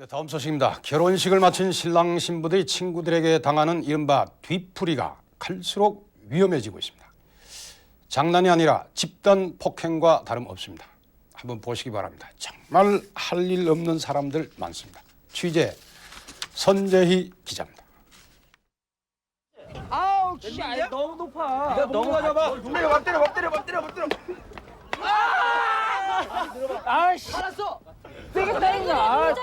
다음 소식입니다. 결혼식을 마친 신랑 신부들이 친구들에게 당하는 이른바 뒤풀이가 갈수록 위험해지고 있습니다. 장난이 아니라 집단 폭행과 다름없습니다. 한번 보시기 바랍니다. 정말 할 일 없는 사람들 많습니다. 취재 선재희 기자입니다. 아우 씨, 너무 높아. 너무 가져봐. 막 때려. 아씨. 알았어. 되겠다.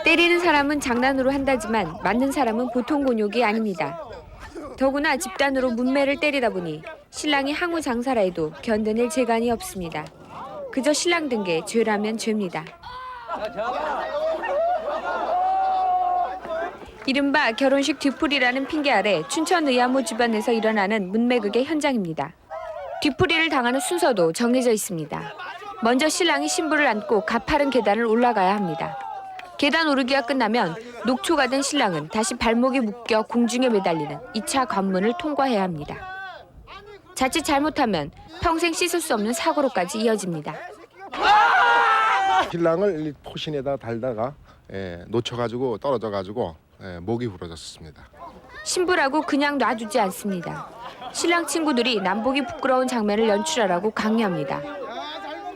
때리는 사람은 장난으로 한다지만 맞는 사람은 보통 곤욕이 아닙니다. 더구나 집단으로 문매를 때리다 보니 신랑이 항우 장사라 해도 견뎌낼 재간이 없습니다. 그저 신랑 든 게 죄라면 죄입니다. 이른바 결혼식 뒤풀이라는 핑계 아래 춘천 의암호 집안에서 일어나는 문매극의 현장입니다. 뒤풀이를 당하는 순서도 정해져 있습니다. 먼저 신랑이 신부를 안고 가파른 계단을 올라가야 합니다. 계단 오르기가 끝나면 녹초가 된 신랑은 다시 발목이 묶여 공중에 매달리는 2차 관문을 통과해야 합니다. 자칫 잘못하면 평생 씻을 수 없는 사고로까지 이어집니다. 신랑을 포신에다 달다가 놓쳐가지고 떨어져가지고 목이 부러졌습니다. 신부라고 그냥 놔두지 않습니다. 신랑 친구들이 남복이 부끄러운 장면을 연출하라고 강요합니다.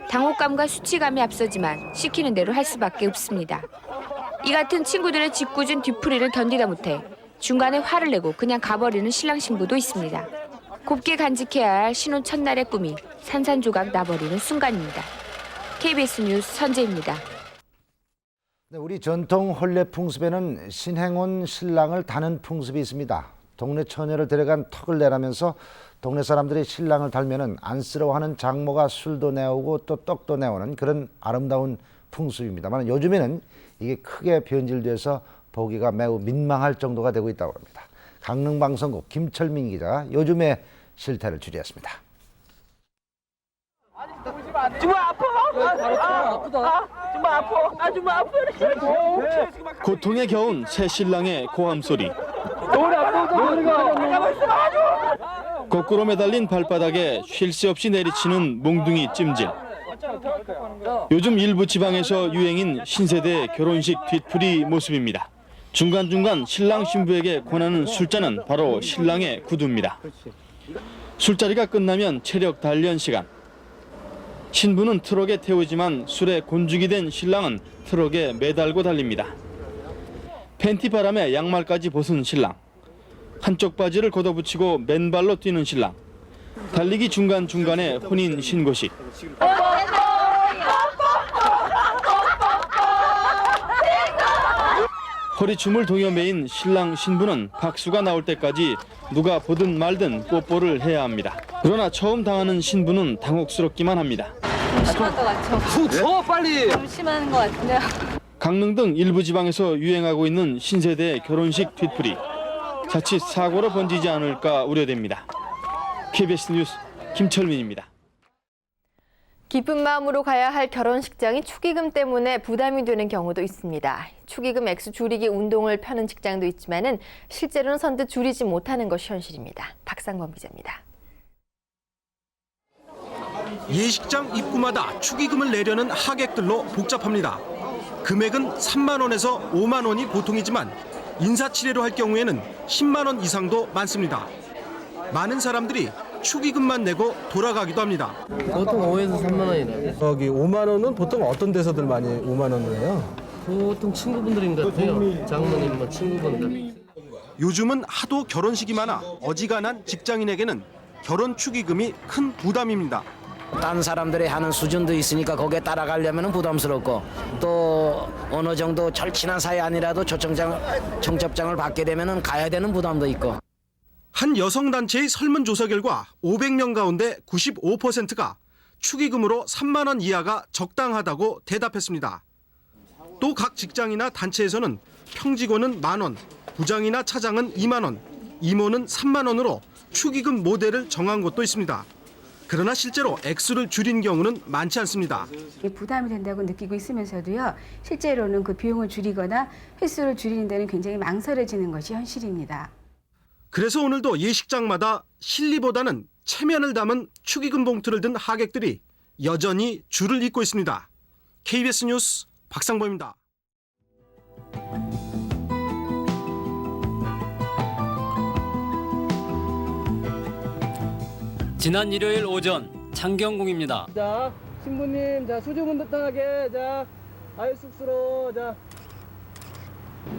당혹감과 수치감이 앞서지만 시키는 대로 할 수밖에 없습니다. 이 같은 친구들의 짓궂은 뒤풀이를 견디다 못해 중간에 화를 내고 그냥 가버리는 신랑 신부도 있습니다. 곱게 간직해야 할 신혼 첫날의 꿈이 산산조각 나버리는 순간입니다. KBS 뉴스 선재입니다. 네, 우리 전통 혼례 풍습에는 신행온 신랑을 다는 풍습이 있습니다. 동네 처녀를 데려간 턱을 내라면서 동네 사람들이 신랑을 달면은 안쓰러워하는 장모가 술도 내오고 또 떡도 내오는 그런 아름다운 풍습입니다만 요즘에는 이게 크게 변질돼서 보기가 매우 민망할 정도가 되고 있다고 합니다. 강릉방송국 김철민 기자가 요즘의 실태를 취재했습니다. 정말 아파? 아프다. 정말 아파. 정말 아파. 고통에 겨운 새 신랑의 고함 소리. 거꾸로 매달린 발바닥에 쉴 새 없이 내리치는 몽둥이 찜질. 요즘 일부 지방에서 유행인 신세대 결혼식 뒤풀이 모습입니다. 중간중간 신랑 신부에게 권하는 술잔은 바로 신랑의 구두입니다. 술자리가 끝나면 체력 단련 시간. 신부는 트럭에 태우지만 술에 곤죽이 된 신랑은 트럭에 매달고 달립니다. 팬티 바람에 양말까지 벗은 신랑. 한쪽 바지를 걷어붙이고 맨발로 뛰는 신랑. 달리기 중간중간에 혼인 신고식. 허리춤을 동여매인 신랑 신부는 박수가 나올 때까지 누가 보든 말든 뽀뽀를 해야 합니다. 그러나 처음 당하는 신부는 당혹스럽기만 합니다. 심한 것 같죠? 더 빨리. 좀 심한 것 같은데요. 강릉 등 일부 지방에서 유행하고 있는 신세대 결혼식 뒤풀이. 자칫 사고로 번지지 않을까 우려됩니다. KBS 뉴스 김철민입니다. 기쁜 마음으로 가야 할 결혼식장이 축의금 때문에 부담이 되는 경우도 있습니다. 축의금 액수 줄이기 운동을 펴는 직장도 있지만은 실제로는 선뜻 줄이지 못하는 것이 현실입니다. 박상범 기자입니다. 예식장 입구마다 축의금을 내려는 하객들로 복잡합니다. 금액은 3만 원에서 5만 원이 보통이지만 인사치레로 할 경우에는 10만 원 이상도 많습니다. 많은 사람들이 축의금만 내고 돌아가기도 합니다. 보통 5에서 3만 원이래요. 여기 5만 원은 보통 어떤 데서들 많이 5만 원을 해요? 보통 친구분들인 것 같아요. 장모님, 친구분들. 요즘은 하도 결혼식이 많아 어지간한 직장인에게는 결혼 축의금이 큰 부담입니다. 다른 사람들이 하는 수준도 있으니까 거기에 따라가려면 부담스럽고 또 어느 정도 절친한 사이 아니라도 청첩장을 받게 되면 가야 되는 부담도 있고. 한 여성단체의 설문조사 결과 500명 가운데 95%가 축의금으로 3만 원 이하가 적당하다고 대답했습니다. 또 각 직장이나 단체에서는 평직원은 1만 원, 부장이나 차장은 2만 원, 임원은 3만 원으로 축의금 모델을 정한 곳도 있습니다. 그러나 실제로 액수를 줄인 경우는 많지 않습니다. 부담이 된다고 느끼고 있으면서도요, 실제로는 그 비용을 줄이거나 횟수를 줄이는 데는 굉장히 망설여지는 것이 현실입니다. 그래서 오늘도 예식장마다 실리보다는 체면을 담은 축의금 봉투를 든 하객들이 여전히 줄을 잇고 있습니다. KBS 뉴스 박상범입니다. 지난 일요일 오전 창경궁입니다. 자, 신부님, 자 수주문 떠나게, 자 아유 쑥스러워, 자.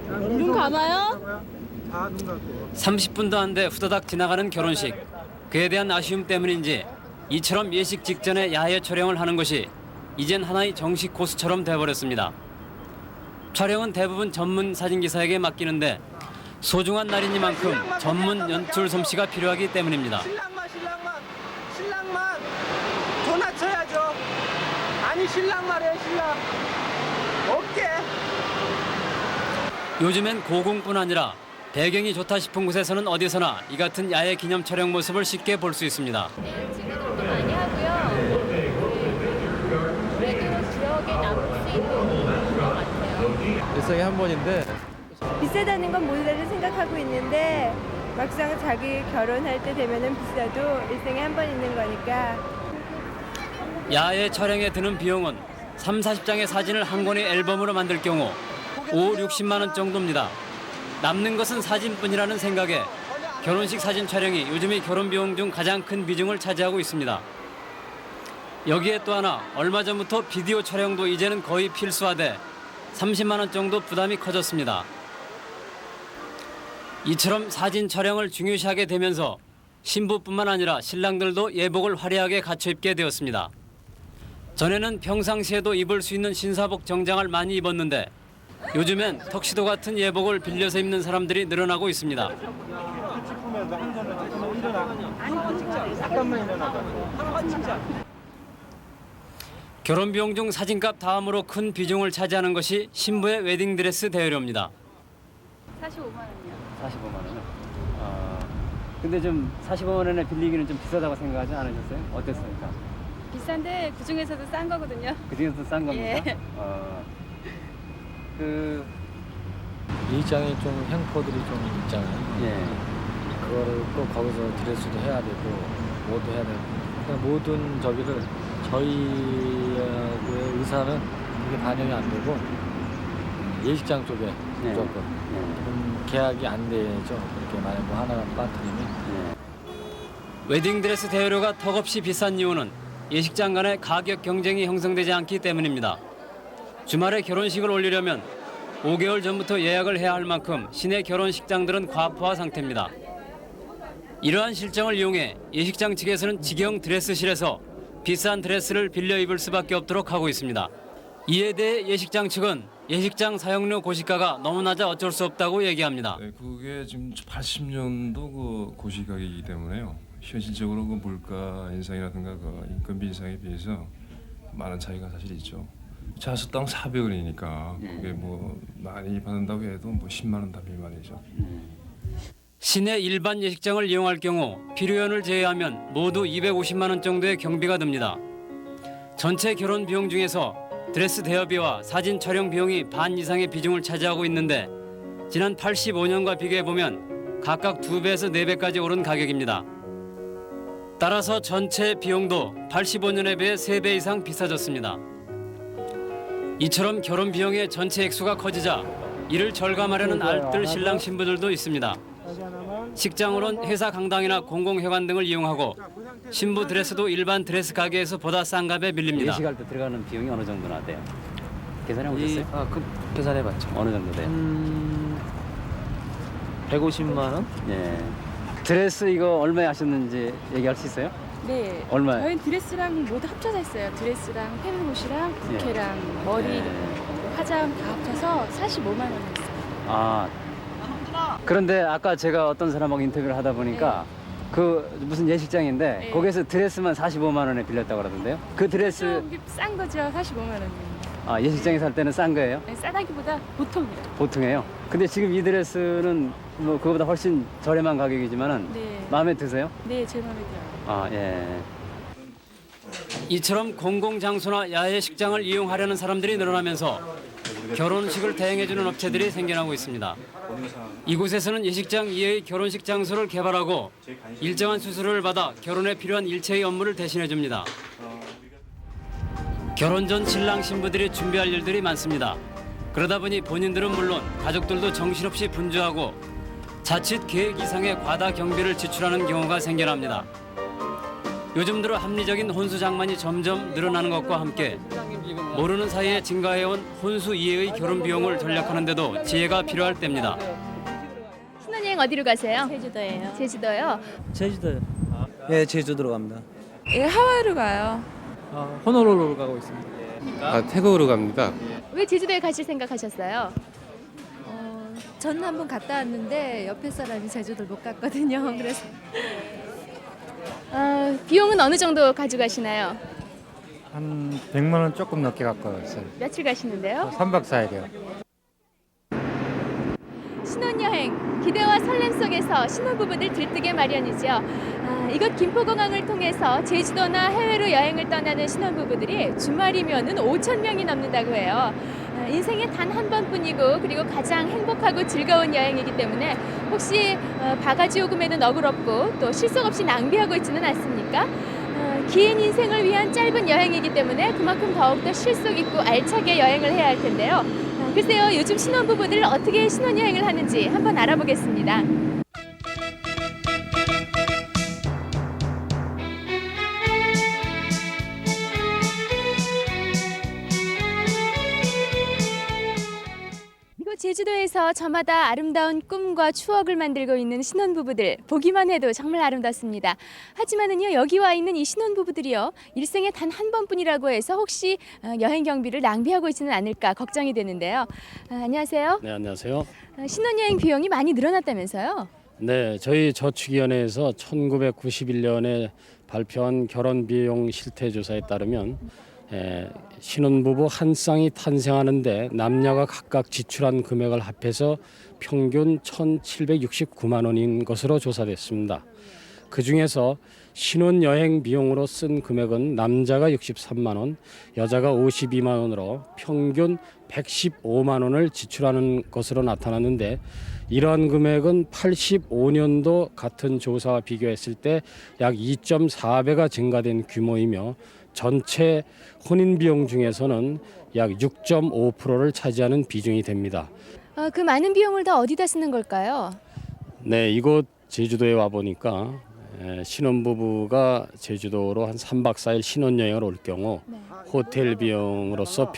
눈 감아요? 30분도 안 돼 후다닥 지나가는 결혼식. 그에 대한 아쉬움 때문인지 이처럼 예식 직전에 야외 촬영을 하는 것이 이젠 하나의 정식 코스처럼 돼버렸습니다. 촬영은 대부분 전문 사진기사에게 맡기는데 소중한 날이니만큼 전문 연출 솜씨가 필요하기 때문입니다. 신랑만 전화 쳐야죠. 아니 신랑 말이에요, 신랑. 어깨. 요즘엔 고궁뿐 아니라 배경이 좋다 싶은 곳에서는 어디서나 이 같은 야외 기념 촬영 모습을 쉽게 볼 수 있습니다. 친구들도 많이 하고요. 그래도 기억에 남을 수 있는 것 같아요. 일생에 한 번인데 비싸다는 건 모두들 생각하고 있는데 막상 자기 결혼할 때 되면은 비싸도 일생에 한 번 있는 거니까. 야외 촬영에 드는 비용은 3, 40장의 사진을 한 권의 앨범으로 만들 경우 5, 60만 원 정도입니다. 남는 것은 사진뿐이라는 생각에 결혼식 사진 촬영이 요즘의 결혼 비용 중 가장 큰 비중을 차지하고 있습니다. 여기에 또 하나 얼마 전부터 비디오 촬영도 이제는 거의 필수화돼 30만 원 정도 부담이 커졌습니다. 이처럼 사진 촬영을 중요시하게 되면서 신부뿐만 아니라 신랑들도 예복을 화려하게 갖춰 입게 되었습니다. 전에는 평상시에도 입을 수 있는 신사복 정장을 많이 입었는데 요즘엔 턱시도 같은 예복을 빌려서 입는 사람들이 늘어나고 있습니다. 결혼 비용 중 사진값 다음으로 큰 비중을 차지하는 것이 신부의 웨딩드레스 대여료입니다. 45만 원이요. 45만 원이요? 근데 좀 45만 원에 빌리기는 좀 비싸다고 생각하지 않으셨어요? 어땠습니까? 비싼데 그 중에서도 싼 거거든요. 그 중에서 싼 겁니까? 예. 예식장에 좀 행포들이 좀 있잖아요. 예. 그거를 꼭 거기서 드레스도 해야 되고 뭐도 해야 되고 그러니까 모든 저기를 저희의 의사는 이게 반영이 안 되고 예식장 쪽에 무조건 계약이 안 되죠. 그렇게 만약 뭐 하나가 빠뜨리면. 웨딩드레스 대여료가 턱없이 비싼 이유는 예식장 간의 가격 경쟁이 형성되지 않기 때문입니다. 주말에 결혼식을 올리려면 5개월 전부터 예약을 해야 할 만큼 시내 결혼식장들은 과포화 상태입니다. 이러한 실정을 이용해 예식장 측에서는 직영 드레스실에서 비싼 드레스를 빌려 입을 수밖에 없도록 하고 있습니다. 이에 대해 예식장 측은 예식장 사용료 고시가가 너무 낮아 어쩔 수 없다고 얘기합니다. 네, 그게 지금 80년도 그 고시가격이기 때문에요. 현실적으로 그 물가 인상이라든가 그 인건비 인상에 비해서 많은 차이가 사실 있죠. 자수당 400원이니까 그게 뭐 많이 받는다고 해도 뭐 10만 원 단 미만이죠. 시내 일반 예식장을 이용할 경우 필요연을 제외하면 모두 250만 원 정도의 경비가 듭니다. 전체 결혼 비용 중에서 드레스 대여비와 사진 촬영 비용이 반 이상의 비중을 차지하고 있는데 지난 85년과 비교해보면 각각 2배에서 4배까지 오른 가격입니다. 따라서 전체 비용도 85년에 비해 3배 이상 비싸졌습니다. 이처럼 결혼 비용의 전체 액수가 커지자 이를 절감하려는 알뜰 신랑 신부들도 있습니다. 식장으론 회사 강당이나 공공회관 등을 이용하고 신부 드레스도 일반 드레스 가게에서 보다 싼 값에 밀립니다. 예식할 때 들어가는 비용이 어느 정도나 돼요? 계산해 보셨어요? 그 계산해봤죠. 어느 정도 돼요? 150만 원? 예. 드레스 이거 얼마에 하셨는지 얘기할 수 있어요? 네. 얼마요? 저희 드레스랑 모두 합쳐서 했어요. 드레스랑 페미옷이랑 부케랑 머리, 화장 다 합쳐서 45만 원 했어요. 아. 그런데 아까 제가 어떤 사람하고 인터뷰를 하다 보니까 그 무슨 예식장인데 거기서 드레스만 45만 원에 빌렸다고 그러던데요? 그 드레스 좀 싼 거죠. 45만 원이면. 아, 예식장에서 할 때는 싼 거예요? 네, 싸다기보다 보통이에요. 보통이에요. 근데 지금 이 드레스는 뭐 그거보다 훨씬 저렴한 가격이지만은 마음에 드세요? 네, 제 마음에 들어요. 아, 예. 이처럼 공공장소나 야외 식장을 이용하려는 사람들이 늘어나면서 결혼식을 대행해주는 업체들이 생겨나고 있습니다. 이곳에서는 예식장 이외의 결혼식 장소를 개발하고 일정한 수수료를 받아 결혼에 필요한 일체의 업무를 대신해줍니다. 결혼 전 신랑 신부들이 준비할 일들이 많습니다. 그러다 보니 본인들은 물론 가족들도 정신없이 분주하고 자칫 계획 이상의 과다 경비를 지출하는 경우가 생겨납니다. 요즘 들어 합리적인 혼수 장만이 점점 늘어나는 것과 함께 모르는 사이에 증가해온 혼수 이외의 결혼 비용을 절약하는 데도 지혜가 필요할 때입니다. 신혼여행 어디로 가세요? 제주도예요. 제주도요? 제주도요. 예, 제주도로 갑니다. 예, 하와이로 가요. 호놀룰루로 가고 있습니다. 태국으로 갑니다. 왜 제주도에 가실 생각하셨어요? 저는 한번 갔다 왔는데 옆에 사람이 제주도를 못 갔거든요. 그래서 비용은 어느 정도 가져가시나요? 한 100만 원 조금 넘게 갖고 왔어요. 며칠 가시는데요? 3박 4일이요. 신혼여행, 기대와 설렘 속에서 신혼부부들 들뜨게 마련이죠. 이곳 김포공항을 통해서 제주도나 해외로 여행을 떠나는 신혼부부들이 주말이면은 5,000명이 넘는다고 해요. 인생에 단 한 번뿐이고 그리고 가장 행복하고 즐거운 여행이기 때문에 혹시 바가지 요금에는 너그럽고 또 실속 없이 낭비하고 있지는 않습니까? 긴 인생을 위한 짧은 여행이기 때문에 그만큼 더욱더 실속 있고 알차게 여행을 해야 할 텐데요. 글쎄요, 요즘 신혼부부들 어떻게 신혼여행을 하는지 한번 알아보겠습니다. 이곳 제주도에서 저마다 아름다운 꿈과 추억을 만들고 있는 신혼부부들 보기만 해도 정말 아름답습니다. 하지만은요, 여기 와 있는 이 신혼부부들이요, 일생에 단 한 번뿐이라고 해서 혹시 여행 경비를 낭비하고 있지는 않을까 걱정이 되는데요. 안녕하세요. 네, 안녕하세요. 신혼여행 비용이 많이 늘어났다면서요? 네, 저희 저축위원회에서 1991년에 발표한 결혼 비용 실태 조사에 따르면 신혼부부 한 쌍이 탄생하는데 남녀가 각각 지출한 금액을 합해서 평균 1,769만 원인 것으로 조사됐습니다. 그중에서 신혼여행 비용으로 쓴 금액은 남자가 63만 원, 여자가 52만 원으로 평균 115만 원을 지출하는 것으로 나타났는데, 이러한 금액은 85년도 같은 조사와 비교했을 때 약 2.4배가 증가된 규모이며 전체 혼인 비용 중에서는 약 6.5%를 차지하는 비중이 됩니다. 그 많은 비용을 다 어디다 쓰는 걸까요? 네, 이곳 제주도에 와 보니까 신혼부부가 제주도로 한 3박 4일 신혼여행을 올 경우 호텔 비용으로서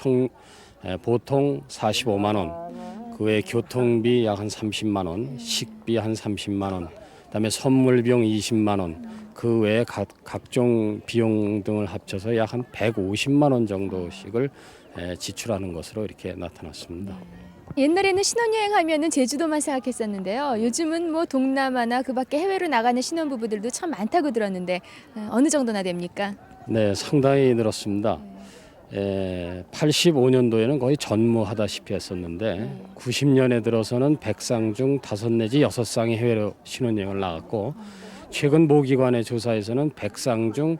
보통 45만 원, 그 외 교통비 약 한 30만 원, 식비 한 30만 원, 그다음에 선물 비용 20만 원, 그 외에 각종 비용 등을 합쳐서 약 한 150만 원 정도씩을 지출하는 것으로 이렇게 나타났습니다. 옛날에는 신혼여행 하면은 제주도만 생각했었는데요. 요즘은 뭐 동남아나 그 밖에 해외로 나가는 신혼부부들도 참 많다고 들었는데 어느 정도나 됩니까? 네, 상당히 늘었습니다. 85년도에는 거의 전무하다시피 했었는데 90년에 들어서는 100쌍 중 5 내지 6쌍이 해외로 신혼여행을 나갔고, 최근 모 기관의 조사에서는 100쌍 중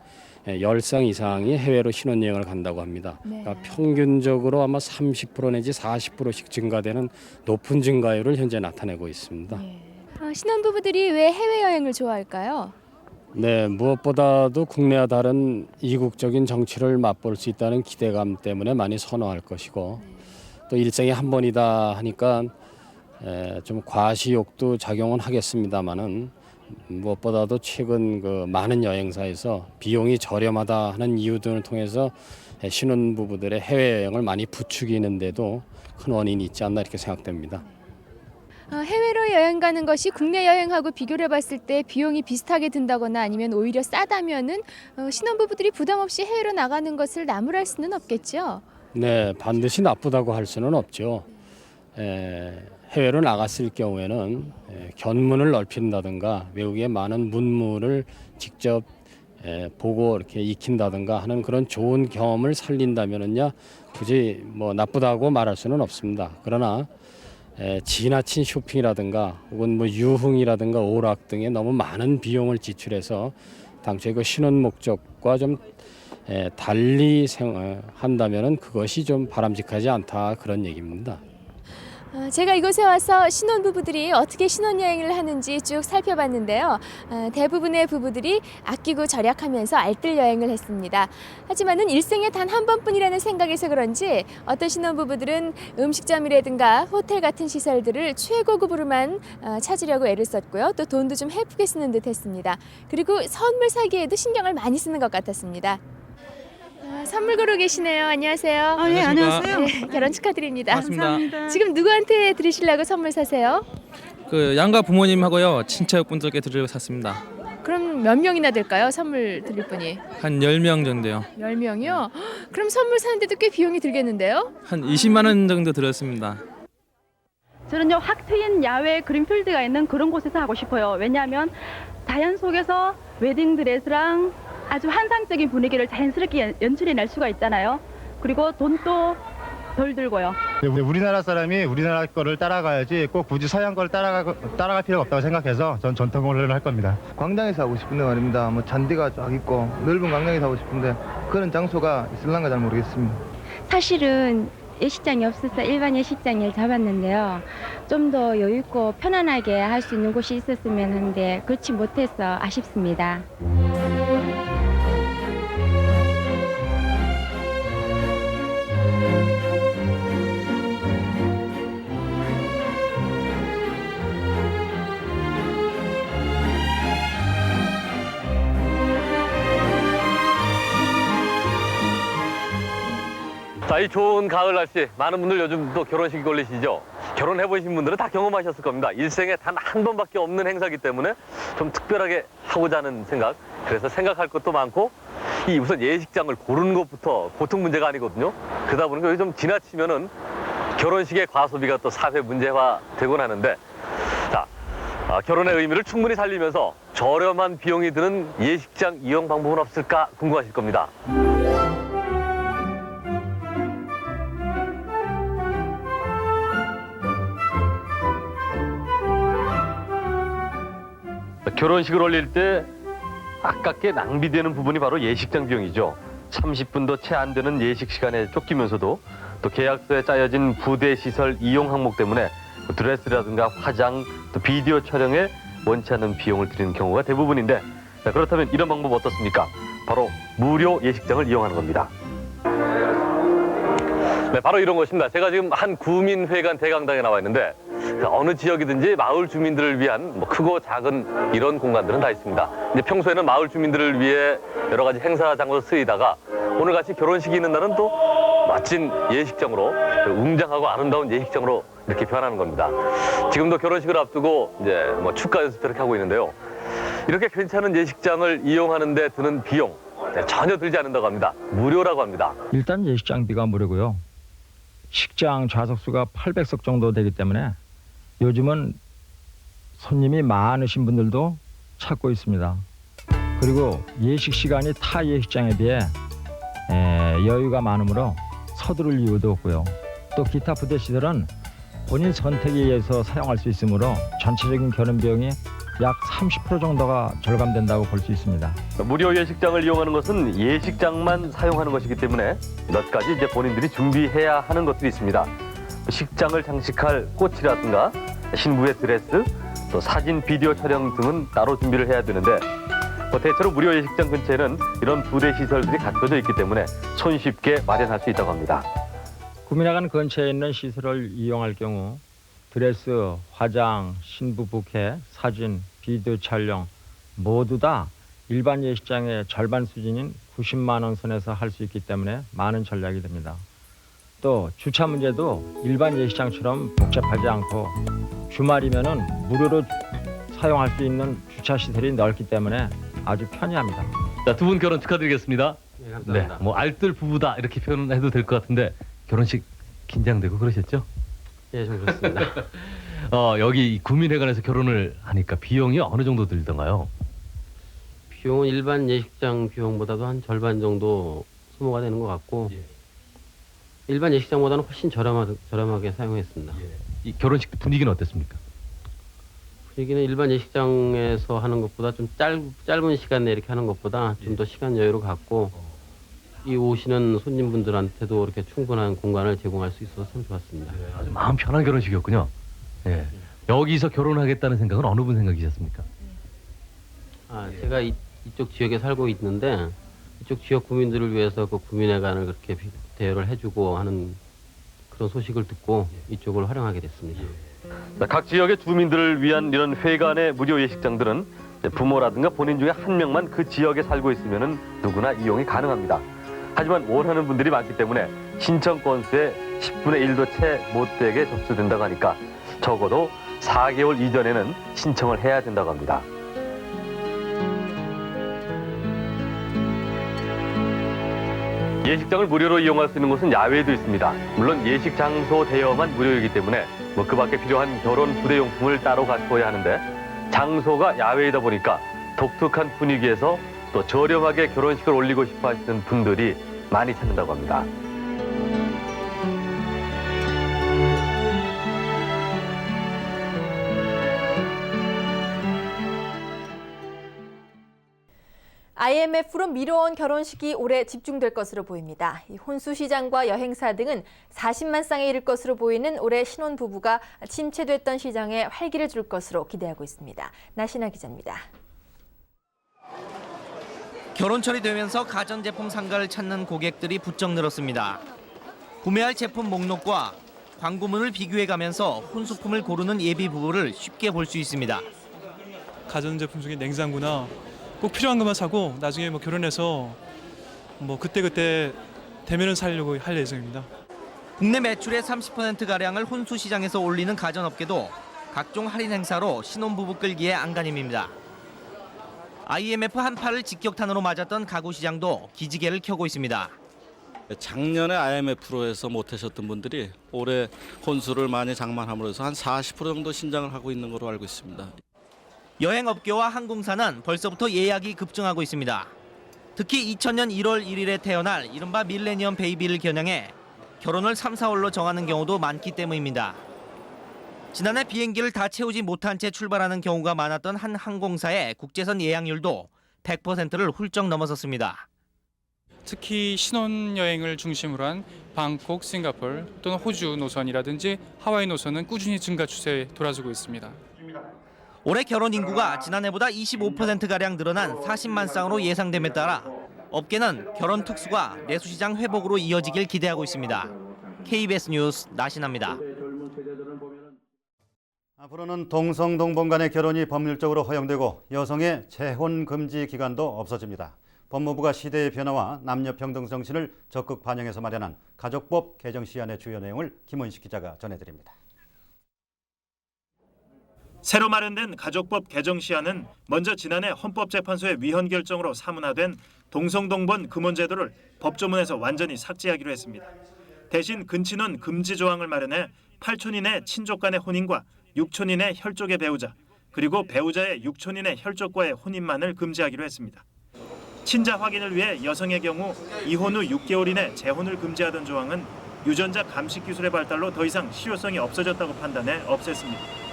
10쌍 이상이 해외로 신혼여행을 간다고 합니다. 그러니까 평균적으로 아마 30% 내지 40%씩 증가되는 높은 증가율을 현재 나타내고 있습니다. 신혼부부들이 왜 해외여행을 좋아할까요? 네, 무엇보다도 국내와 다른 이국적인 정치를 맛볼 수 있다는 기대감 때문에 많이 선호할 것이고, 또 일생에 한 번이다 하니까 좀 과시욕도 작용은 하겠습니다마는 무엇보다도 최근 그 많은 여행사에서 비용이 저렴하다 하는 이유 등을 통해서 신혼부부들의 해외여행을 많이 부추기는데도 큰 원인이 있지 않나 이렇게 생각됩니다. 해외로 여행 가는 것이 국내 여행하고 비교를 해봤을 때 비용이 비슷하게 든다거나 아니면 오히려 싸다면은 신혼부부들이 부담 없이 해외로 나가는 것을 나무랄 수는 없겠죠? 네, 반드시 나쁘다고 할 수는 없죠. 해외로 나갔을 경우에는 견문을 넓힌다든가 외국의 많은 문물을 직접 보고 이렇게 익힌다든가 하는 그런 좋은 경험을 살린다면은요, 굳이 뭐 나쁘다고 말할 수는 없습니다. 그러나 지나친 쇼핑이라든가 혹은 뭐 유흥이라든가 오락 등에 너무 많은 비용을 지출해서 당초에 그 신혼 목적과 좀 달리 한다면은 그것이 좀 바람직하지 않다, 그런 얘기입니다. 제가 이곳에 와서 신혼부부들이 어떻게 신혼여행을 하는지 쭉 살펴봤는데요. 대부분의 부부들이 아끼고 절약하면서 알뜰 여행을 했습니다. 하지만은 일생에 단 한 번뿐이라는 생각에서 그런지 어떤 신혼부부들은 음식점이라든가 호텔 같은 시설들을 최고급으로만 찾으려고 애를 썼고요. 또 돈도 좀 헤프게 쓰는 듯 했습니다. 그리고 선물 사기에도 신경을 많이 쓰는 것 같았습니다. 선물 고르고 계시네요. 안녕하세요. 네, 안녕하세요. 네, 결혼 축하드립니다. 감사합니다. 지금 누구한테 드리시려고 선물 사세요? 그 양가 부모님하고요 친척분들께 드리려고 샀습니다. 그럼 몇 명이나 될까요? 선물 드릴 분이? 한 10명 정도요. 10명이요? 그럼 선물 사는데도 꽤 비용이 들겠는데요? 한 20만 원 정도 들었습니다. 저는요 확 트인 야외 그린필드가 있는 그런 곳에서 하고 싶어요. 왜냐하면 자연 속에서 웨딩드레스랑 아주 환상적인 분위기를 자연스럽게 연출해낼 수가 있잖아요. 그리고 돈도 덜 들고요. 우리나라 사람이 우리나라 거를 따라가야지 꼭 굳이 서양 걸 따라갈 필요가 없다고 생각해서 전 전통 혼례를 할 겁니다. 광장에서 하고 싶은데 말입니다. 뭐 잔디가 쫙 있고 넓은 광장에서 하고 싶은데 그런 장소가 있을란가 잘 모르겠습니다. 사실은 예식장이 없어서 일반 예식장을 잡았는데요. 좀 더 여유 있고 편안하게 할 수 있는 곳이 있었으면 하는데 그렇지 못해서 아쉽습니다. 자, 이 좋은 가을 날씨 많은 분들 요즘 또 결혼식이 걸리시죠? 결혼해보신 분들은 다 경험하셨을 겁니다. 일생에 단 한 번밖에 없는 행사이기 때문에 좀 특별하게 하고자 하는 생각, 그래서 생각할 것도 많고 이 우선 예식장을 고르는 것부터 보통 문제가 아니거든요. 그러다 보니까 여기 좀 지나치면은 결혼식의 과소비가 또 사회 문제화 되곤 하는데, 자, 결혼의 의미를 충분히 살리면서 저렴한 비용이 드는 예식장 이용 방법은 없을까 궁금하실 겁니다. 결혼식을 올릴 때 아깝게 낭비되는 부분이 바로 예식장 비용이죠. 30분도 채 안 되는 예식 시간에 쫓기면서도 또 계약서에 짜여진 부대 시설 이용 항목 때문에 드레스라든가 화장, 또 비디오 촬영에 원치 않는 비용을 들이는 경우가 대부분인데, 자, 그렇다면 이런 방법 어떻습니까? 바로 무료 예식장을 이용하는 겁니다. 네, 바로 이런 것입니다. 제가 지금 한 구민회관 대강당에 나와 있는데 어느 지역이든지 마을 주민들을 위한 뭐 크고 작은 이런 공간들은 다 있습니다. 이제 평소에는 마을 주민들을 위해 여러 가지 행사 장소로 쓰이다가 오늘같이 결혼식이 있는 날은 또 멋진 예식장으로, 웅장하고 아름다운 예식장으로 이렇게 변하는 겁니다. 지금도 결혼식을 앞두고 이제 뭐 축가 연습 이렇게 하고 있는데요. 이렇게 괜찮은 예식장을 이용하는 데 드는 비용 전혀 들지 않는다고 합니다. 무료라고 합니다. 일단 예식장비가 무료고요. 식장 좌석수가 800석 정도 되기 때문에 요즘은 손님이 많으신 분들도 찾고 있습니다. 그리고 예식 시간이 타 예식장에 비해 여유가 많으므로 서두를 이유도 없고요. 또 기타 부대 시설은 본인 선택에 의해서 사용할 수 있으므로 전체적인 결혼 비용이 약 30% 정도가 절감된다고 볼 수 있습니다. 무료 예식장을 이용하는 것은 예식장만 사용하는 것이기 때문에 몇 가지 이제 본인들이 준비해야 하는 것들이 있습니다. 식장을 장식할 꽃이라든가 신부의 드레스, 또 사진, 비디오 촬영 등은 따로 준비를 해야 되는데 대체로 무료 예식장 근처에는 이런 부대 시설들이 갖춰져 있기 때문에 손쉽게 마련할 수 있다고 합니다. 구민회관 근처에 있는 시설을 이용할 경우 드레스, 화장, 신부 부케, 사진, 비디오 촬영 모두 다 일반 예식장의 절반 수준인 90만 원 선에서 할 수 있기 때문에 많은 전략이 됩니다. 또 주차 문제도 일반 예식장처럼 복잡하지 않고 주말이면은 무료로 사용할 수 있는 주차 시설이 넓기 때문에 아주 편리합니다. 자, 두 분 결혼 축하드리겠습니다. 네, 감사합니다. 뭐 알뜰 부부다 이렇게 표현해도 될 것 같은데 결혼식 긴장되고 그러셨죠? 예, 좀 그렇습니다. 여기 구민회관에서 결혼을 하니까 비용이 어느 정도 들던가요? 비용은 일반 예식장 비용보다도 한 절반 정도 소모가 되는 것 같고 일반 예식장보다는 훨씬 저렴하게 사용했습니다. 이 결혼식 분위기는 어땠습니까? 분위기는 일반 예식장에서 하는 것보다 좀 짧은 시간 내에 이렇게 하는 것보다 좀 더 시간 여유를 갖고 이 오시는 손님분들한테도 이렇게 충분한 공간을 제공할 수 있어서 참 좋았습니다. 아주 마음 편한 결혼식이었군요. 예. 여기서 결혼하겠다는 생각은 어느 분 생각이셨습니까? 제가 이쪽 지역에 살고 있는데 이쪽 지역 구민들을 위해서 그 구민회관을 그렇게 대여를 해주고 하는 그런 소식을 듣고 이쪽을 활용하게 됐습니다. 각 지역의 주민들을 위한 이런 회관의 무료 예식장들은 부모라든가 본인 중에 한 명만 그 지역에 살고 있으면 누구나 이용이 가능합니다. 하지만 원하는 분들이 많기 때문에 신청 건수의 10분의 1도 채 못 되게 접수된다고 하니까 적어도 4개월 이전에는 신청을 해야 된다고 합니다. 예식장을 무료로 이용할 수 있는 곳은 야외에도 있습니다. 물론 예식 장소 대여만 무료이기 때문에 그 밖에 필요한 결혼 부대용품을 따로 갖고야 하는데 장소가 야외이다 보니까 독특한 분위기에서 또 저렴하게 결혼식을 올리고 싶어 하시는 분들이 많이 찾는다고 합니다. IMF로 미뤄온 결혼식이 올해 집중될 것으로 보입니다. 혼수 시장과 여행사 등은 40만 쌍에 이를 것으로 보이는 올해 신혼부부가 침체됐던 시장에 활기를 줄 것으로 기대하고 있습니다. 나신아 기자입니다. 결혼철이 되면서 가전제품 상가를 찾는 고객들이 부쩍 늘었습니다. 구매할 제품 목록과 광고문을 비교해가면서 혼수품을 고르는 예비 부부를 쉽게 볼 수 있습니다. 가전제품 중에 냉장고나 꼭 필요한 것만 사고 나중에 결혼해서 그때그때 되면은 사려고 할 예정입니다. 국내 매출의 30%가량을 혼수 시장에서 올리는 가전업계도 각종 할인 행사로 신혼부부 끌기에 안간힘입니다. IMF 한파를 직격탄으로 맞았던 가구 시장도 기지개를 켜고 있습니다. 작년에 IMF로 해서 못하셨던 분들이 올해 혼수를 많이 장만함으로 해서 한 40% 정도 신장을 하고 있는 걸로 알고 있습니다. 여행업계와 항공사는 벌써부터 예약이 급증하고 있습니다. 특히 2000년 1월 1일에 태어날 이른바 밀레니엄 베이비를 겨냥해 결혼을 3, 4월로 정하는 경우도 많기 때문입니다. 지난해 비행기를 다 채우지 못한 채 출발하는 경우가 많았던 한 항공사의 국제선 예약률도 100%를 훌쩍 넘어섰습니다. 특히 신혼여행을 중심으로 한 방콕, 싱가포르 또는 호주 노선이라든지 하와이 노선은 꾸준히 증가 추세에 돌아서고 있습니다. 올해 결혼 인구가 지난해보다 25%가량 늘어난 40만 쌍으로 예상됨에 따라 업계는 결혼 특수가 내수시장 회복으로 이어지길 기대하고 있습니다. KBS 뉴스 나신아입니다. 앞으로는 동성/동본 간의 결혼이 법률적으로 허용되고 여성의 재혼 금지 기간도 없어집니다. 법무부가 시대의 변화와 남녀 평등 정신을 적극 반영해서 마련한 가족법 개정 시안의 주요 내용을 김원식 기자가 전해드립니다. 새로 마련된 가족법 개정 시안은 먼저 지난해 헌법재판소의 위헌 결정으로 사문화된 동성동본 금혼제도를 법조문에서 완전히 삭제하기로 했습니다. 대신 근친혼 금지 조항을 마련해 8촌인의 친족 간의 혼인과 6촌인의 혈족의 배우자, 그리고 배우자의 6촌인의 혈족과의 혼인만을 금지하기로 했습니다. 친자 확인을 위해 여성의 경우 이혼 후 6개월 이내 재혼을 금지하던 조항은 유전자 감식 기술의 발달로 더 이상 실효성이 없어졌다고 판단해 없앴습니다.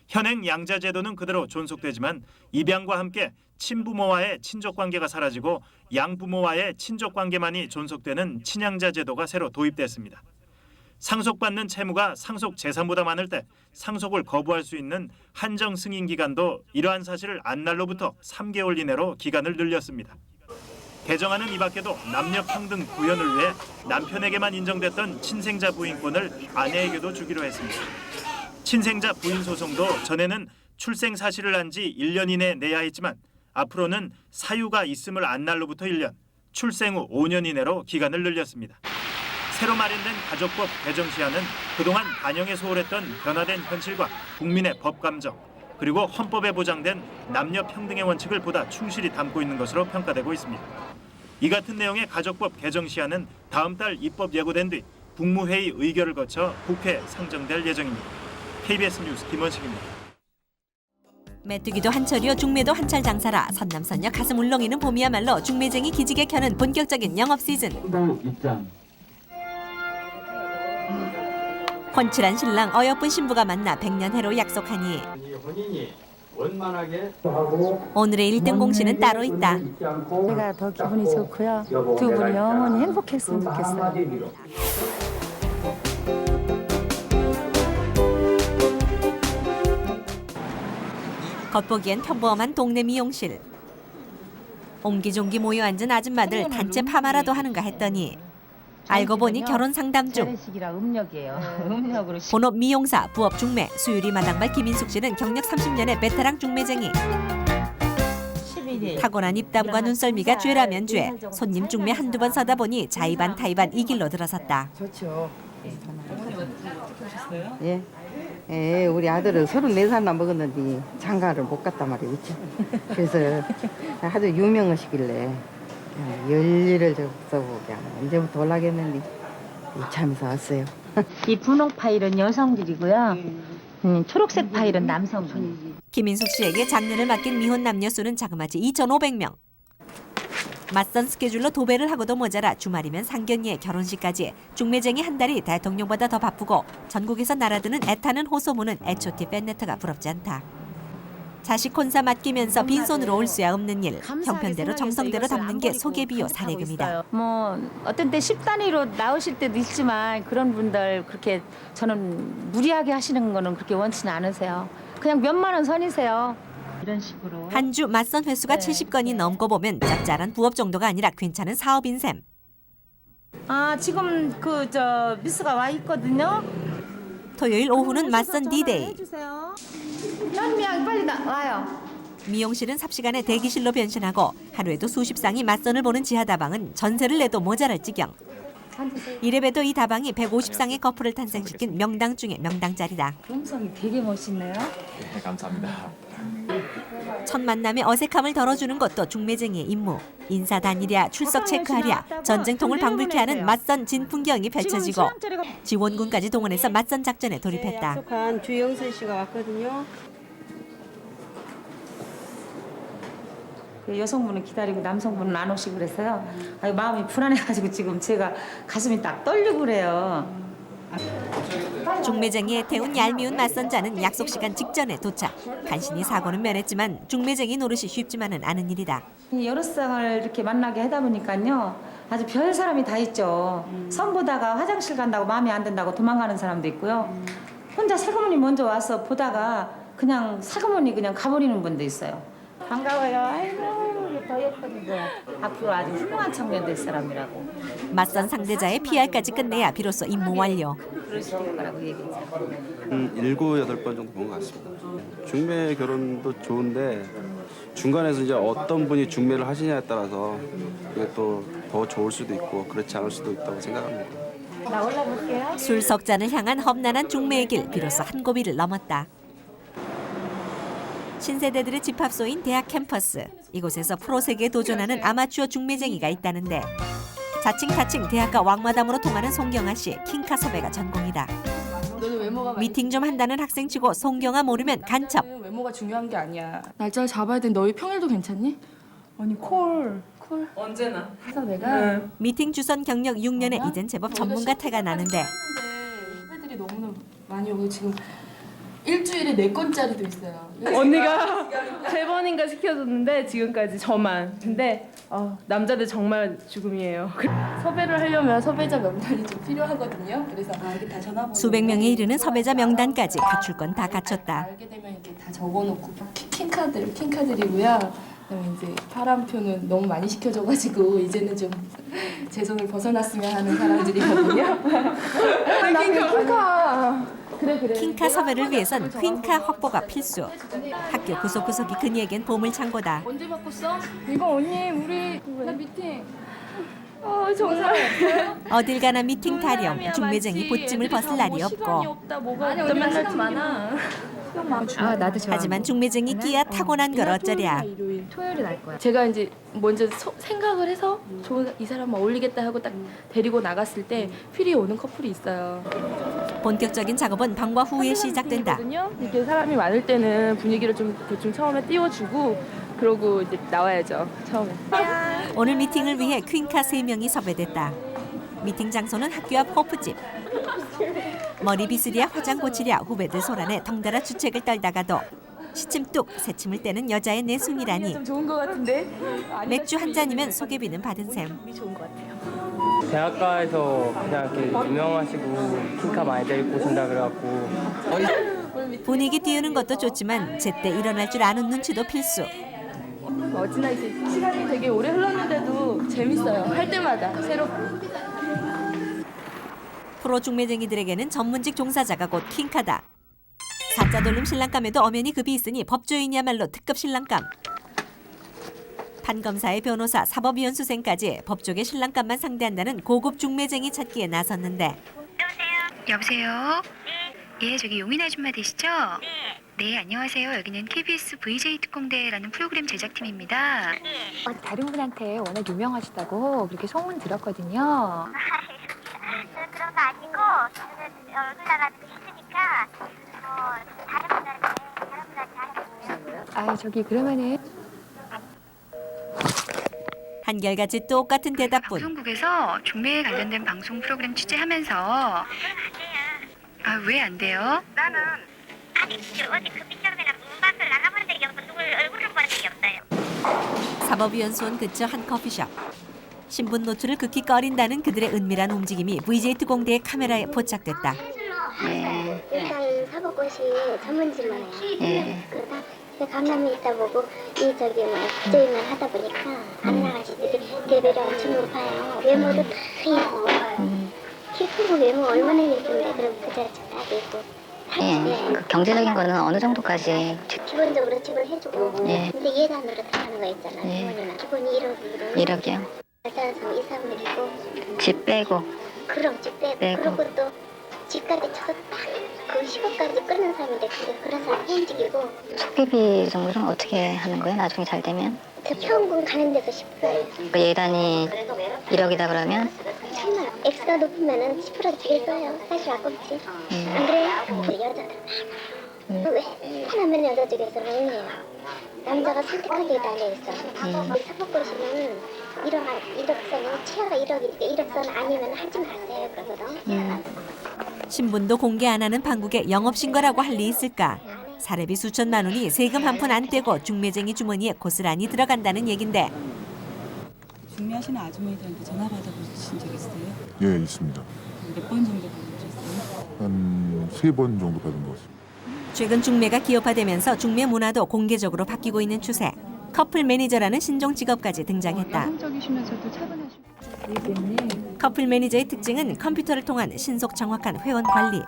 현행 양자 제도는 그대로 존속되지만 입양과 함께 친부모와의 친족 관계가 사라지고 양부모와의 친족 관계만이 존속되는 친양자 제도가 새로 도입됐습니다. 상속받는 채무가 상속 재산보다 많을 때 상속을 거부할 수 있는 한정 승인 기간도 이러한 사실을 안 날로부터 3개월 이내로 기간을 늘렸습니다. 개정안은 이 밖에도 남녀 평등 구현을 위해 남편에게만 인정됐던 친생자 부인권을 아내에게도 주기로 했습니다. 친생자 부인 소송도 전에는 출생 사실을 안 지 1년 이내에 내야 했지만 앞으로는 사유가 있음을 안 날로부터 1년, 출생 후 5년 이내로 기간을 늘렸습니다. 새로 마련된 가족법 개정 시안은 그동안 반영에 소홀했던 변화된 현실과 국민의 법 감정, 그리고 헌법에 보장된 남녀 평등의 원칙을 보다 충실히 담고 있는 것으로 평가되고 있습니다. 이 같은 내용의 가족법 개정 시안은 다음 달 입법 예고된 뒤 국무회의 의결을 거쳐 국회에 상정될 예정입니다. KBS 뉴스 김원식입니다. 메뚜기도 한철이요 중매도 한철 장사라 선남선녀 가슴 울렁이는 봄이야말로 중매쟁이 기지개 켜는 본격적인 영업 시즌. 혼칠한 신랑 어여쁜 신부가 만나 백년해로 약속하니 오늘의 1등 공신은 따로 있다. 제가 더 기분이 좋고요. 두 분이 영원히 행복했으면 좋겠어요. 겉보기엔 평범한 동네 미용실. 옹기종기 모여 앉은 아줌마들 단체 파마라도 하는가 했더니 알고 보니 결혼 상담 중. 재래식이라 음력이에요. 음력으로. 본업 미용사, 부업 중매, 수유리 마당발 김인숙 씨는 경력 30년의 베테랑 중매쟁이. 타고난 입담과 눈썰미가 죄라면 죄. 손님 중매 한두 번 서다 보니 자의반 타의반 이 길로 들어섰다. 좋죠. 예. 예, 우리 아들은 34살만 먹었는데 장가를 못 갔단 말이에요. 그렇죠? 그래서 아주 유명하시길래 열일을 써보고 언제부터 올라겠는데 이참에서 왔어요. 이 분홍 파일은 여성들이고요. 초록색 파일은 남성분. 김인숙 씨에게 장르를 맡긴 미혼 남녀 수는 자그마치 2,500명. 맞선 스케줄로 도배를 하고도 모자라 주말이면 상견례, 결혼식까지 중매쟁이 한 달이 대통령보다 더 바쁘고 전국에서 날아드는 애타는 호소문은 H.O.T 팬레터가 부럽지 않다. 자식 혼사 맡기면서 빈손으로 올 수야 없는 일. 형편대로 정성대로 담는 게 소개비요 사례금이다. 뭐 어떤 때 10단위로 나오실 때도 있지만 그런 분들 그렇게 저는 무리하게 하시는 거는 그렇게 원치는 않으세요. 그냥 몇만 원 선이세요. 이런 식으로. 한 주 맞선 횟수가 70건이 넘고 보면 짭짤한 부업 정도가 아니라 괜찮은 사업인 셈. 아 지금 미스가 와 있거든요. 토요일 오후는 맞선 D-Day. 현미양 빨리 와요. 미용실은 삽시간에 대기실로 변신하고 하루에도 수십 쌍이 맞선을 보는 지하다방은 전세를 내도 모자랄 지경. 이래봬도 이 다방이 150쌍의 커플을 탄생시킨 명당 중의 명당짜리다. 음성이 되게 멋있네요. 네, 감사합니다. 첫 만남에 어색함을 덜어주는 것도 중매쟁이의 임무. 인사 단일이야 출석 체크하랴 전쟁통을 방불케 하는 맞선 진풍경이 펼쳐지고 지원군까지 동원해서 맞선 작전에 돌입했다. 약속한 주영선 씨가 왔거든요. 여성분은 기다리고 남성분은 안 오시고 그래서요. 마음이 불안해가지고 지금 제가 가슴이 딱 떨리고 그래요. 중매쟁이에 태운 얄미운 맞선자는 약속 시간 직전에 도착. 간신히 사고는 면했지만 중매쟁이 노릇이 쉽지만은 않은 일이다. 여러 쌍을 이렇게 만나게 하다 보니까요. 아주 별 사람이 다 있죠. 선 보다가 화장실 간다고 마음에 안 든다고 도망가는 사람도 있고요. 혼자 사그머니 먼저 와서 보다가 그냥 사그머니 그냥 가버리는 분도 있어요. 반가워요. 아이고 더 예쁜데. 앞으로 아주 훌륭한 청년 될 사람이라고. 맞선 상대자의 PR까지 끝내야 비로소 임무 완료. 그럴 수 있을 거라고 얘기했죠. 7, 8번 정도 본 것 같습니다. 중매 결혼도 좋은데 중간에서 이제 어떤 분이 중매를 하시냐에 따라서 그게 또 더 좋을 수도 있고 그렇지 않을 수도 있다고 생각합니다. 나 올라볼게요. 술석잔을 향한 험난한 중매의 길 비로소 한 고비를 넘었다. 신세대들의 집합소인 대학 캠퍼스. 이곳에서 프로세계에 도전하는 아마추어 중매쟁이가 있다는데 자칭 대학가 왕마담으로 통하는 송경아 씨 킹카 섭외가 전공이다. 미팅 좀 한다는 학생치고 송경아 모르면 간첩. 외모가 중요한 게 아니야. 날짜를 잡아야 돼. 너희 평일도 괜찮니? 아니 콜. 언제나. 그래서 내가 미팅 주선 경력 6년에 이젠 제법 전문가 태가 나는데 후배들이 너무나 많이 오고 지금 일주일에 4건짜리도 있어요. 언니가 3번인가 시켜줬는데 지금까지 저만. 근데 남자들 정말 죽음이에요. 섭외를 하려면 섭외자 명단이 좀 필요하거든요. 그래서 이게 다 전화번호. 수백 명에 이르는 섭외자 명단까지 갖출 건 다 갖췄다. 알게 되면 이렇게 다 적어놓고 킹카드리고요. 그다음에 이제 파란표는 너무 많이 시켜줘가지고 이제는 좀 제 손을 벗어났으면 하는 사람들이거든요. 킹카. 그래. 킹카 섭외를 위해선 퀸카 확보가 필수. 학교 구석구석이 그녀에겐 보물창고다. 언제 바꿨어? 이거 언니 우리 나 미팅. 정말. 어딜 가나 미팅 타령. 중매쟁이 보찜을 벗을 날이 없고. 아니 언니 시간 많아. 나도 좋아. 하지만 중매쟁이 끼야 타고난 걸 어쩌랴. 토요일이 날 거야. 제가 이제 먼저 생각을 해서 이 사람만 어울리겠다 하고 딱 데리고 나갔을 때 필이 오는 커플이 있어요. 본격적인 작업은 방과 후에 시작된다. 이렇게 사람이 많을 때는 분위기를 좀 대충 처음에 띄워주고 그러고 이제 나와야죠. 처음에. 오늘 미팅을 위해 퀸카 3명이 섭외됐다. 미팅 장소는 학교 앞 호프집. 머리 빗으랴 화장 고치랴 후배들 소란에 덩달아 주책을 떨다가도 시침뚝 새침을 떼는 여자의 내숭이라니. 좀 좋은 것 같은데. 맥주 한 잔이면 소개비는 받은 셈. 좋은 것 같아요. 대학가에서 그냥 이렇게 유명하시고 킹카 많이 데리고 오신다 그래갖고 분위기 띄우는 것도 좋지만 제때 일어날 줄 아는 눈치도 필수. 어찌나 이제 시간이 되게 오래 흘렀는데도 재밌어요. 할 때마다 새롭고. 프로 중매쟁이들에게는 전문직 종사자가 곧 킹카다. 사자 돌림 신랑감에도 엄연히 급이 있으니 법조인이야말로 특급 신랑감. 판검사의 변호사, 사법위원수생까지 법조계 신랑감만 상대한다는 고급 중매쟁이 찾기에 나섰는데. 여보세요? 예, 저기 용인 아줌마 되시죠? 네, 안녕하세요. 여기는 KBS VJ 특공대라는 프로그램 제작팀입니다. 다른 분한테 워낙 유명하시다고 그렇게 소문 들었거든요. 그런 거 아니고 저는 얼굴 나가는 게 있으니까 다른 분한테 하시고요. 저기 그러면은 한결같이 똑같은 대답뿐. 방송국에서 중매에 관련된 방송 프로그램 취재하면서 왜 안 돼요? 나는 어디 급비처럼이나 문밖을 나가본 적이 없고 누굴 얼굴을 본 적이 없어요. 사법위원수원 근처 한 커피숍. 신분 노출을 극히 꺼린다는 그들의 은밀한 움직임이 VJ 특공대의 카메라에 포착됐다. 일단 사법고시 전문직만해요. 그러다 강남에 있다 보고 국제인을 하다 보니까 안 나가시들이 레벨이 엄청 높아요. 외모도 다 예뻐. 키 크고 외모 얼마나 예쁜데 그럼 그 자리 다 예쁘고. 그 경제적인 거는 어느 정도까지? 기본적으로 집을 해주고 근데 예단으로 들어가는 거 있잖아요. 부모님은 기본이 1억이요? 일단은 이사분이고 집 빼고? 그럼 집 빼고 그리고 또 집까지 쳐서 딱그 10억까지 끊는 사람인데 그런 사람 해임직이고. 속기비 정도는 어떻게 하는 거예요? 나중에 잘 되면? 저 평균 가는 데서 10%예요. 그 예단이 1억이다 그러면? 정말 X가 높으면은 10% 제일 써요. 사실 아깝지. 안 그래요? 근데 여자들 왜 하나면 여자 중에서는 응해요. 남자가 선택하기에 달려있어. 사법고시는 1억선이 치아가 1억이니까 1억선 아니면 하지 마세요 그러거든. 신분도 공개 안 하는 방국에 영업신고라고 할 리 있을까? 사례비 수천만 원이 세금 한 푼 안 떼고 중매쟁이 주머니에 고스란히 들어간다는 얘긴데. 중매하시는 아주머니들한테 전화 받아보신 적 있어요? 예, 있습니다. 몇 번 정도 받으셨어요? 한 3번 정도 받은 것 같습니다. 최근 중매가 기업화되면서 중매 문화도 공개적으로 바뀌고 있는 추세. 커플 매니저라는 신종 직업까지 등장했다. 여성적이시면서도 차분하시고. 커플 매니저의 특징은 컴퓨터를 통한 신속 정확한 회원 관리.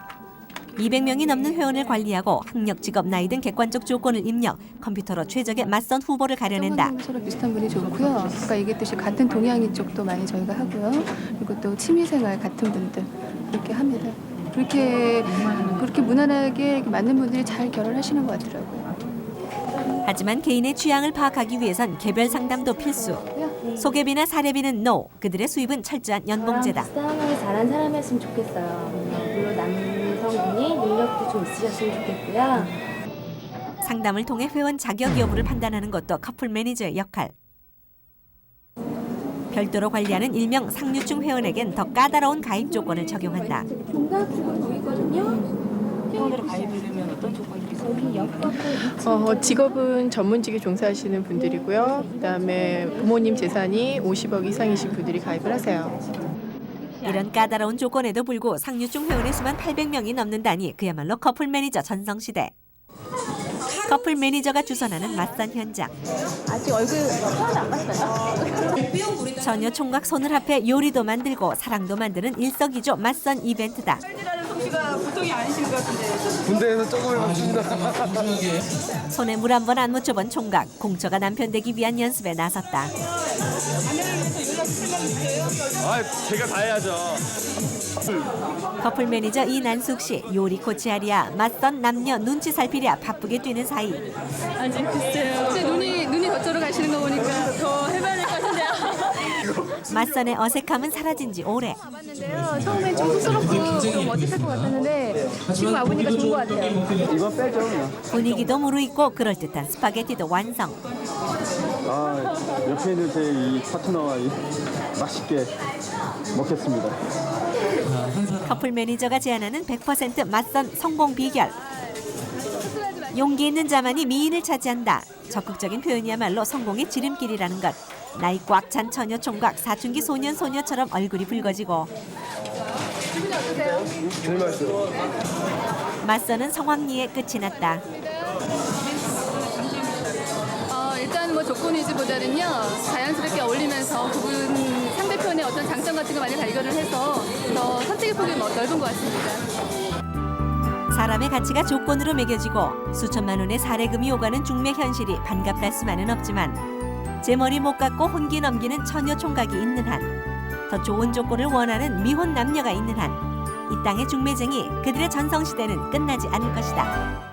200명이 넘는 회원을 관리하고 학력, 직업, 나이 등 객관적 조건을 입력, 컴퓨터로 최적의 맞선 후보를 가려낸다. 서로 비슷한 분이 좋고요. 아까 얘기했듯이 같은 동양인 쪽도 많이 저희가 하고요. 그리고 또 취미생활 같은 분들 그렇게 합니다. 그렇게 무난하게 맞는 분들이 잘 결혼하시는 것 같더라고요. 하지만 개인의 취향을 파악하기 위해선 개별 상담도 필수. 소개비나 사례비는 NO. 그들의 수입은 철저한 연봉제다. 비슷하게 잘한 사람이었으면 좋겠어요. 물론 남성분이 능력도 좀 있으셨으면 좋겠고요. 상담을 통해 회원 자격 여부를 판단하는 것도 커플 매니저의 역할. 별도로 관리하는 일명 상류층 회원에겐 더 까다로운 가입 조건을 적용한다. 회원으로 가입을 되면 어떤 조건이 있어요? 직업은 전문직에 종사하시는 분들이고요. 그다음에 부모님 재산이 50억 이상이신 분들이 가입을 하세요. 이런 까다로운 조건에도 불구 상류층 회원의 수만 800명이 넘는다니 그야말로 커플 매니저 전성시대. 커플 매니저가 주선하는 맞선 현장. 아직 얼굴 하나도 안 봤어요. 전혀 총각 손을 합해 요리도 만들고 사랑도 만드는 일석이조 맞선 이벤트다. 솜씨가 보통이 아니신 것 같은데. 군대에서 조금 해봤습니다. 손에 물 한 번 안 묻혀본 총각, 공처가 남편 되기 위한 연습에 나섰다. 제가 다 해야죠. 커플 매니저 이난숙 씨, 요리 코치하랴 맞선 남녀 눈치 살피랴 바쁘게 뛰는 사이. 아직 글쎄요. 제 눈이 저쪽으로 가시는 거 보니까 더 해봐야 될 것 같은데요. 맞선의 어색함은 사라진 지 오래. 처음엔 좀 쑥스럽고 좀 어색할 것 같았는데 지금 와보니까 좋은 것 같아요. 이건 빼죠. 분위기도 무르익고 그럴듯한 스파게티도 완성. 옆에 있는 제 이 파트너와 맛있게 먹겠습니다. 커플 매니저가 제안하는 100% 맞선 성공 비결. 용기 있는 자만이 미인을 차지한다. 적극적인 표현이야말로 성공의 지름길이라는 것. 나이 꽉 찬 처녀 총각, 사춘기 소년 소녀처럼 얼굴이 붉어지고 맞서는 성황리에 끝이 났다. 일단 뭐 조건위주보다는요 자연스럽게 어울리면서 그분 상대편의 어떤 장점 같은 거 많이 발견을 해서 더 선택의 폭이 넓은 것 같습니다. 사람의 가치가 조건으로 매겨지고 수천만 원의 사례금이 오가는 중매 현실이 반갑다 수만은 없지만 제 머리 못 깎고 혼기 넘기는 처녀 총각이 있는 한, 더 좋은 조건을 원하는 미혼 남녀가 있는 한 이 땅의 중매쟁이 그들의 전성시대는 끝나지 않을 것이다.